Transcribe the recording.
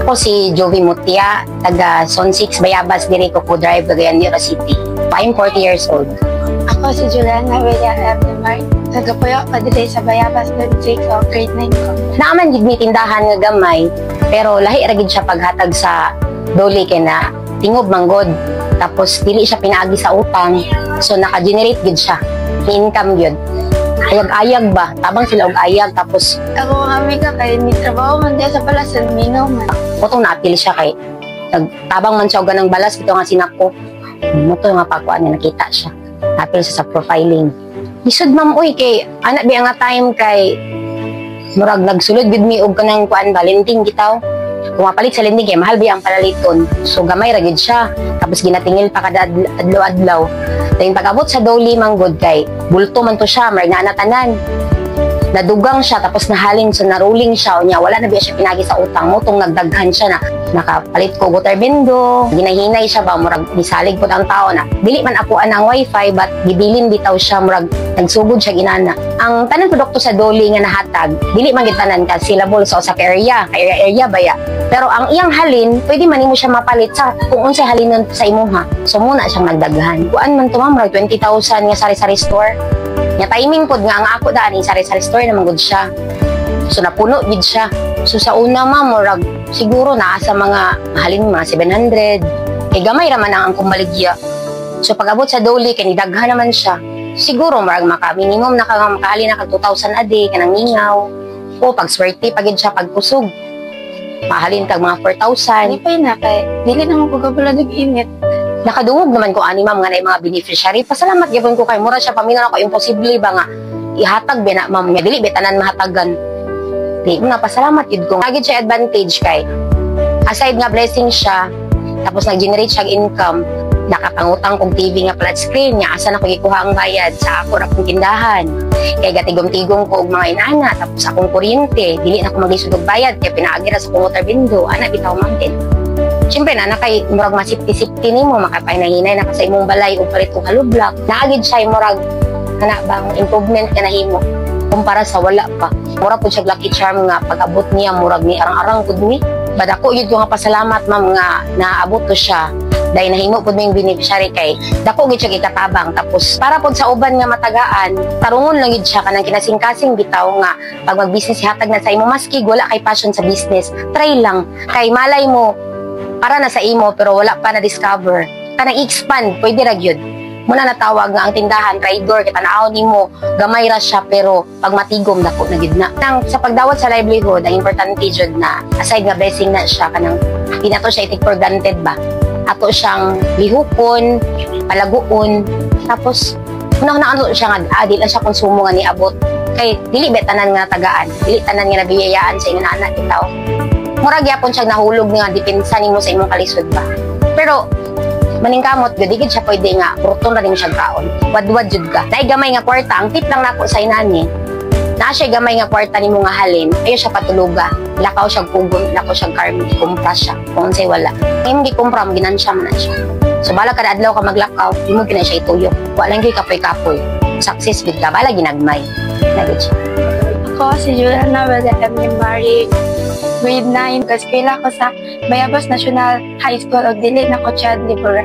Ako si Jovi Mutia, taga Zone 6 Bayabas, diri ko drive Cagayan de Oro City. I'm 40 years old. Ako si Juliana Villarreal de Mar, taga Puyo, padili sa Bayabas, grade 3 ko, grade 9 ko. Naaman gid mi tindahan nga gamay, pero lahi ra gid siya paghatag sa doli kay na tingob manggod. Tapos dili siya pinaagi sa utang, so naka-generate gid siya. Income gyud. Ayag-ayag ba? Tabang sila og ayag, tapos Ako kami ka kay ni trabaho man diya sa Palasan, Minaw man. putong naapil siya kay nagtabang man siya og ganang balas ito nga sinako. Moto nga pagkuan niya nakita siya. Apil siya sa profiling. Lisod ma'am uy kay anak bi nga time kay murag nagsulod gid mi og kanang kuan balenting gitaw. Kumapalit sa lending kay mahal bi ang palaliton. So gamay ra gid siya. Tapos ginatingil pa kada adlaw-adlaw. Dahil pag-abot sa doli manggod kay bulto man to siya, marag na tanan. Nadugang siya, tapos nahalin siya, naruling siya, o niya, wala na biya siya pinagi sa utang mo, tong nagdaghan siya na nakapalit ko gutar bendo, ginahinay siya ba, murag nisalig po ang tao na, dili man ako ang wifi, but gibilin bitaw siya, murag nagsugod siya ginana. Ang tanan produkto sa doli nga nahatag, dili man gitanan ka, syllable sa usak area, area ba ya? Pero ang iyang halin, pwede man mo siya mapalit sa kung unsay halinon sa imuha. So muna siyang nagdaghan. Kuan man to ma'am, 20,000 nga sari-sari store. Nya timing pod nga ang ako daan sari-sari store naman gud siya. So napuno gid siya. So sa una ma'am, murag siguro naa sa mga halin mga 700. Kay gamay ra man ang kumbaligya. So pag-abot sa doli kay nidaghan naman siya. Siguro murag maka minimum makahali na kag 2,000 a day kanang ningaw. O pag swerte pagid siya pagkusog. Mahalin tag mga 4,000. Hindi pa yun na kay, dili na mo pagkabula nag-init. Nakadungog naman ko ani ma'am nga na mga beneficiary. Pasalamat gyapon ko kay mura siya paminaw ako imposible ba nga ihatag ba na ma'am nga dili betanan mahatagan. Di mo na pasalamat gid ko. Nagid siya advantage kay aside nga blessing siya tapos nag-generate siya income. Nakapangutang kong TV nga flat screen niya asa na ko gikuha ang bayad sa ako ra kong tindahan kay gatigom-tigom ko og mga inana tapos akong kuryente dili na ko maglisod og bayad kay pinaagira sa water window ana bitaw mountain. Siyempre na kay murag masipti-sipti nimo makapahinahinay na sa imong balay ug palit og halublak naagid siya murag ana bang improvement ka nahimo kumpara sa wala pa. Mura pud siya lucky charm nga pag-abot niya murag ni arang-arang pud ni. Bad ako yun ko nga pasalamat ma'am nga naabot to siya dahil nahimo po yung beneficiary kay dako gid siya ikatabang tapos para po sa uban nga matagaan tarungon lang gid siya kanang kinasing-kasing bitaw nga pag mag-business hatag na sa imo maski wala kay passion sa business try lang kay malay mo para na sa imo pero wala pa na discover kanang expand pwede ra gyud muna natawag nga ang tindahan trader kita naaw nimo gamay ra siya pero pag matigom dako na gid na nang sa pagdawat sa livelihood ang importante jud na aside nga blessing na siya kanang di na to siya i-take for granted ba ato siyang lihupon palaguon tapos una siya nga di lang siya konsumo nga niabot kay dili betanan nga tagaan dili tanan nga nabiyayaan sa inyong anak bitaw mura gyapon siya nahulog nga depensa nimo sa imong kalisod ba pero maningkamot gud gid siya pwede nga pruton ra nimo siya kaon wad-wad jud ka nay gamay nga kwarta ang tip lang nako sa inani na siya gamay nga kwarta nimo nga halin ayo siya patuluga lakaw siya kugon lakaw siya karmi kumpra siya kung say wala imong gikumpra mo ginansya man na siya so bala kada adlaw ka maglakaw imo gina siya ituyok wa lang gyud kapoy-kapoy success gid ka bala ginagmay nagit siya. Ako si Juliana Villarreal de Mar, grade 9 kasi kaila ko sa Bayabas National High School o dili na ko child laborer.